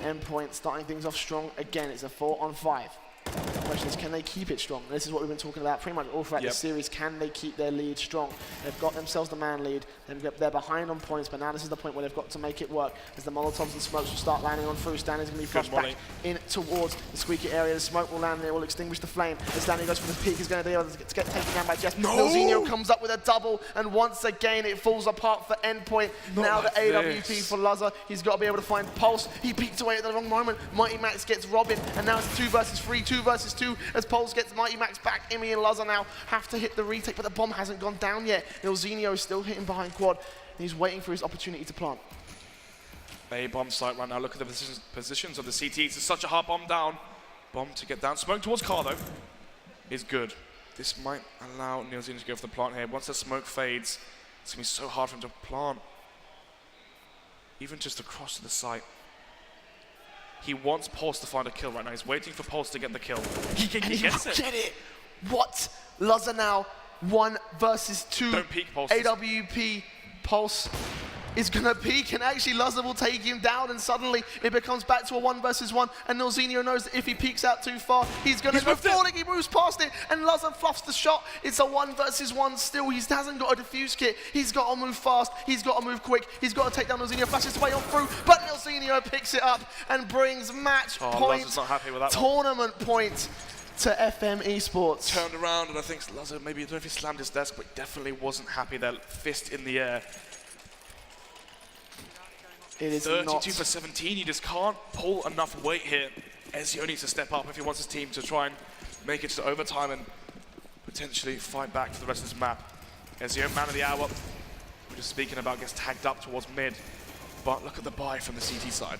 Endpoint starting things off strong again. It's a 4-on-5. The question is, can they keep it strong? This is what we've been talking about pretty much all throughout the series. Can they keep their lead strong? They've got themselves the man lead. They're behind on points, but now this is the point where they've got to make it work. As the Molotovs and smokes will start landing on through, Stanley's going to be flushed back in towards the squeaky area. The smoke will land and it will extinguish the flame. As Stanley goes for the peak, he's going to be able to get taken down by Jess. No! Nilzinho comes up with a double, and once again it falls apart for Endpoint. Now the AWP for Lazar. He's got to be able to find Pulse. He peeked away at the wrong moment. Mighty Max gets Robin, and now it's 2 versus 3, 2 versus 2. As Pulse gets Mighty Max back, Imi and Lazar now have to hit the retake, but the bomb hasn't gone down yet. Nilzinho is still hitting behind quad, and he's waiting for his opportunity to plant. A bomb site right now. Look at the positions of the CTs. It's such a hard bomb down. Bomb to get down. Smoke towards car though is good. This might allow Nilzinho to go for the plant here. Once the smoke fades, it's going to be so hard for him to plant. Even just across to the site. He wants Pulse to find a kill right now. He's waiting for Pulse to get the kill. He gets it. Get it! What? Lazar now 1 versus 2. Don't peek, Pulse. AWP Pulse is gonna peek, and actually Lazar will take him down, and suddenly it becomes back to a 1 versus 1. And Nilzinho knows that if he peeks out too far, he's gonna go falling. He moves past it, and Lazar fluffs the shot. It's a 1 versus 1 still. He hasn't got a defuse kit. He's got to move fast. He's got to move quick. He's got to take down Nilzinho. Flashes away on through, but Nilzinho picks it up and brings match point, Lazar's not happy with that tournament point to FM eSports. Turned around, and I think Lazar, maybe, I don't know if he slammed his desk, but definitely wasn't happy there. Fist in the air. It is 32 for 17, he just can't pull enough weight here. Ezio needs to step up if he wants his team to try and make it to overtime and potentially fight back for the rest of this map. Ezio, man of the hour, we're just speaking about, gets tagged up towards mid. But look at the buy from the CT side.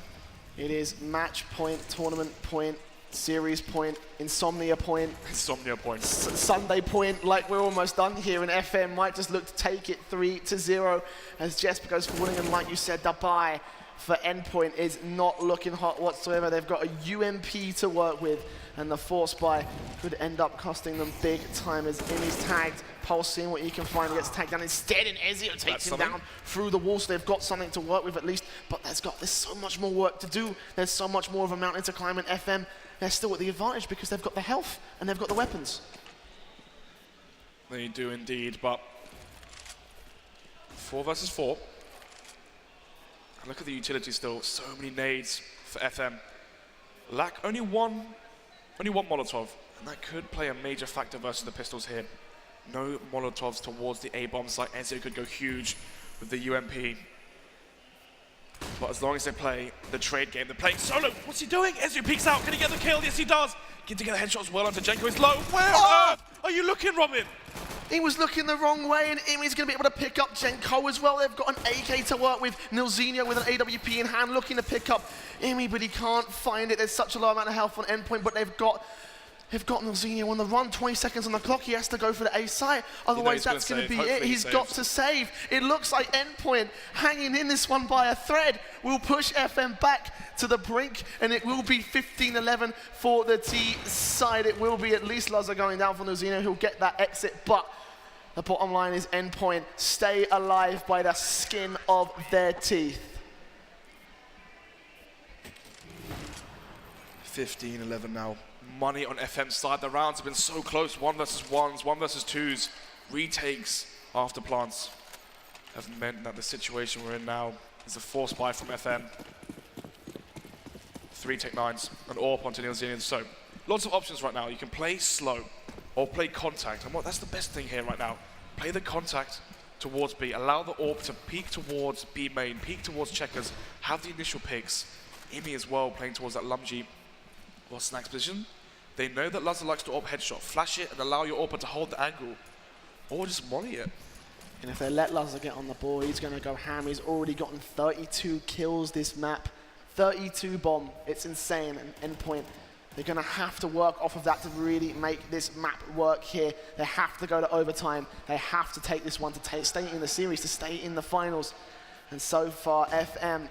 It is match point, tournament point, series point, insomnia point. Insomnia point. Sunday point, like we're almost done here, and FM might just look to take it 3-0 as Jesper goes forward, and like you said, the buy for Endpoint is not looking hot whatsoever. They've got a UMP to work with, and the force buy could end up costing them big time as Imi's tagged. Pulse seeing what he can find, gets tagged down instead, and Ezio takes him down through the wall, so they've got something to work with at least, but there's so much more work to do. There's so much more of a mountain to climb, and FM, they're still at the advantage because they've got the health and they've got the weapons. They do indeed, but 4 versus 4. And look at the utility still, so many nades for FM. Lack only one Molotov, and that could play a major factor versus the pistols here. No Molotovs towards the A-bomb site. Ezio could go huge with the UMP. But as long as they play the trade game, they're playing solo. What's he doing? Ezio peeks out. Can he get the kill? Yes, he does. Get to get a headshot as well onto Jenko. He's low. Where on earth are you looking, Robin? He was looking the wrong way, and Imi's going to be able to pick up Jenko as well. They've got an AK to work with. Nilzinho with an AWP in hand, looking to pick up Imi, but he can't find it. There's such a low amount of health on Endpoint, but they've got Nilzinho on the run. 20 seconds on the clock. He has to go for the A site. Otherwise, that's going to be it. He's got to save. It looks like Endpoint hanging in this one by a thread will push FM back to the brink, and it will be 15-11 for the T side. It will be at least Lazar going down for Nilzinho. He'll get that exit, but the bottom line is Endpoint stay alive by the skin of their teeth. 15-11 now. Money on FM's side. The rounds have been so close. 1 versus 1s, 1 versus 2s. Retakes after plants have meant that the situation we're in now is a force buy from FM. 3 Tech 9s, an AWP onto Nilzinho. So, lots of options right now. You can play slow or play contact. And that's the best thing here right now. Play the contact towards B. Allow the AWP to peek towards B main, peek towards checkers. Have the initial picks. Imi as well playing towards that Lumgy or Snack's position. They know that Lazar likes to AWP headshot. Flash it and allow your AWPer to hold the angle. or just molly it. And if they let Lazar get on the ball, he's going to go ham. He's already gotten 32 kills this map. 32 bomb. It's insane. And Endpoint, they're going to have to work off of that to really make this map work here. They have to go to overtime. They have to take this one to stay in the series, to stay in the finals. And so far, FM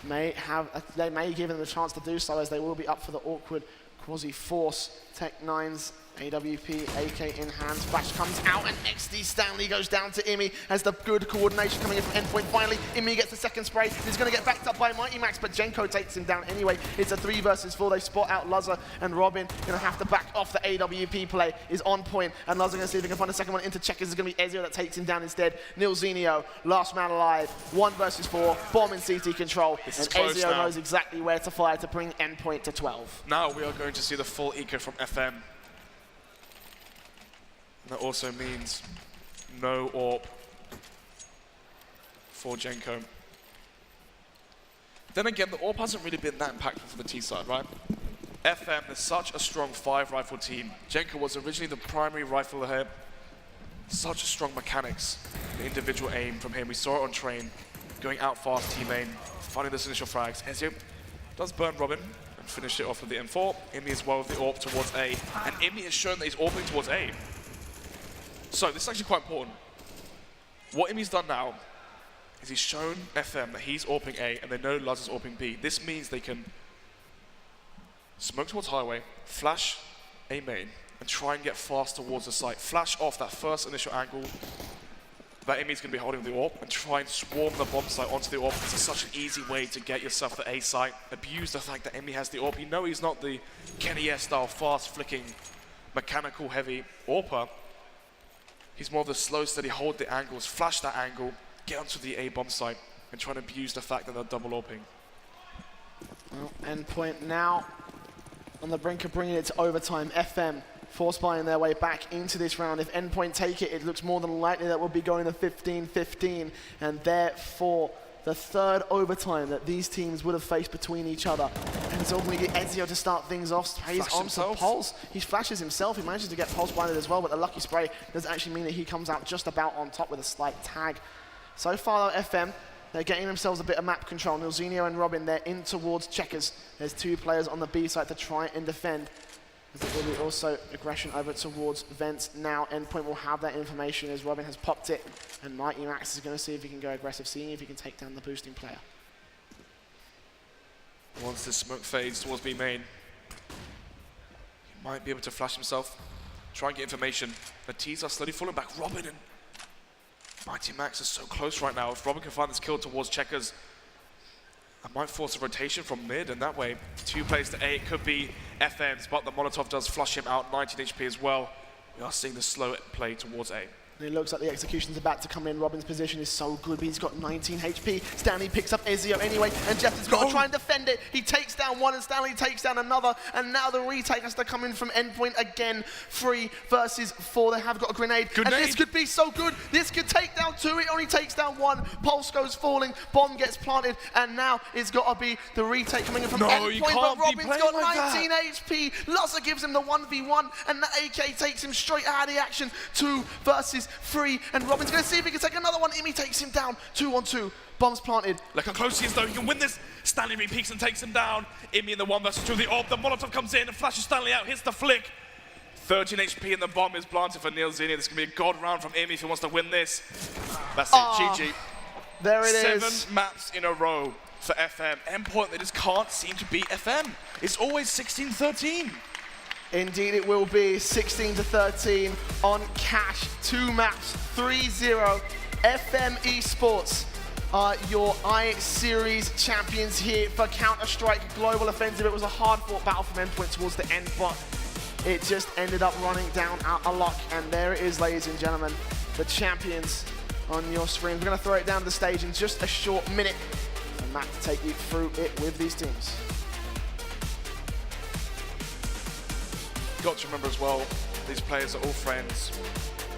they may give them the chance to do so, as they will be up for the awkward quasi-force. Tech9's AWP, AK in hand, Flash comes out, and XD Stanley goes down to Imi as the good coordination coming in from Endpoint. Finally, Imi gets the second spray. He's going to get backed up by Mighty Max, but Jenko takes him down anyway. It's a 3 versus 4. They spot out Lazar, and Robin going to have to back off the AWP play. Is on point, and Lazar going to see if he can find a second one into Checkers. It's going to be Ezio that takes him down instead. Nilzinho, last man alive, 1 versus 4, bomb in CT control, and Ezio knows exactly where to fire to bring Endpoint to 12. Now we are going to see the full eco from FM. That also means no AWP for Jenko. Then again, the AWP hasn't really been that impactful for the T side, right? FM is such a strong 5-rifle team. Jenko was originally the primary rifler here. Such strong mechanics, the individual aim from him. We saw it on train, going out fast team aim, finding those initial frags. Ezio does burn Robin and finish it off with the M4. Imi as well with the AWP towards A, and Imi has shown that he's AWPing towards A. So this is actually quite important. What Imi's done now is he's shown FM that he's AWPing A and they know Luz is AWPing B. This means they can smoke towards highway, flash A main, and try and get fast towards the site. Flash off that first initial angle that Imi's going to be holding with the AWP and try and swarm the bomb site onto the AWP. This is such an easy way to get yourself the A site. Abuse the fact that Imi has the AWP. You know he's not the Kenny S style fast flicking, mechanical heavy AWPer. He's more of the slow, steady, hold the angles, flash that angle, get onto the A bomb site, and try and abuse the fact that they're double AWPing. Well, Endpoint now on the brink of bringing it to overtime. FM force buying their way back into this round. If Endpoint take it, it looks more than likely that we'll be going to 15-15, and therefore the third overtime that these teams would have faced between each other. And it's ultimately Ezio to start things off. Sprays onto Pulse. He flashes himself. He manages to get Pulse blinded as well, but the lucky spray doesn't actually mean that he comes out just about on top with a slight tag. So far though, FM, they're getting themselves a bit of map control. Nilzinho and Robin, they're in towards Checkers. There's 2 players on the B side to try and defend. There will be also aggression over towards Vents. Now Endpoint will have that information as Robin has popped it, and Mighty Max is going to see if he can go aggressive, seeing if he can take down the boosting player. Once this smoke fades towards B main, he might be able to flash himself, try and get information. The T's are slowly falling back. Robin and Mighty Max are so close right now. If Robin can find this kill towards Checkers, I might force a rotation from mid, and that way, 2 plays to A, it could be FM's, but the Molotov does flush him out, 19 HP as well. We are seeing the slow play towards A. And it looks like the execution's about to come in. Robin's position is so good, but he's got 19 HP. Stanley picks up Ezio anyway, and Jeff is going to try and defend it. He takes down one, and Stanley takes down another, and now the retake has to come in from Endpoint again. 3 versus 4. They have got a grenade, and this could be so good. This could take down 2. It only takes down 1. Pulse goes falling, bomb gets planted, and now it's got to be the retake coming in from Endpoint, but Robin's got 19 HP. Lazar gives him the 1v1, and the AK takes him straight out of the action. 2 versus 3, and Robin's going to see if he can take another one. Imi takes him down, 2-on-2. Bombs planted. Look how close he is though, he can win this. Stanley re-peeks and takes him down. Imi in the 1 versus 2 of the AWP. The Molotov comes in and flashes Stanley out, hits the flick. 13 HP and the bomb is planted for Nilzinho. This is going to be a god round from Imi if he wants to win this. That's it, GG. There it is. 7 maps in a row for FM. Endpoint, they just can't seem to beat FM. It's always 16-13. Indeed it will be 16-13 on Cash. 2 maps, 3-0. FM eSports are your I-Series champions here for Counter-Strike Global Offensive. It was a hard-fought battle from Endpoint towards the end, but it just ended up running down out of luck. And there it is, ladies and gentlemen, the champions on your screen. We're going to throw it down the stage in just a short minute for Matt to take you through it with these teams. Got to remember as well, these players are all friends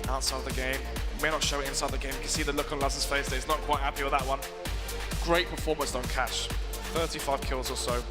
outside the game. May not show it inside the game. You can see the look on Laz's face that he's not quite happy with that one. Great performance on Cash. 35 kills or so.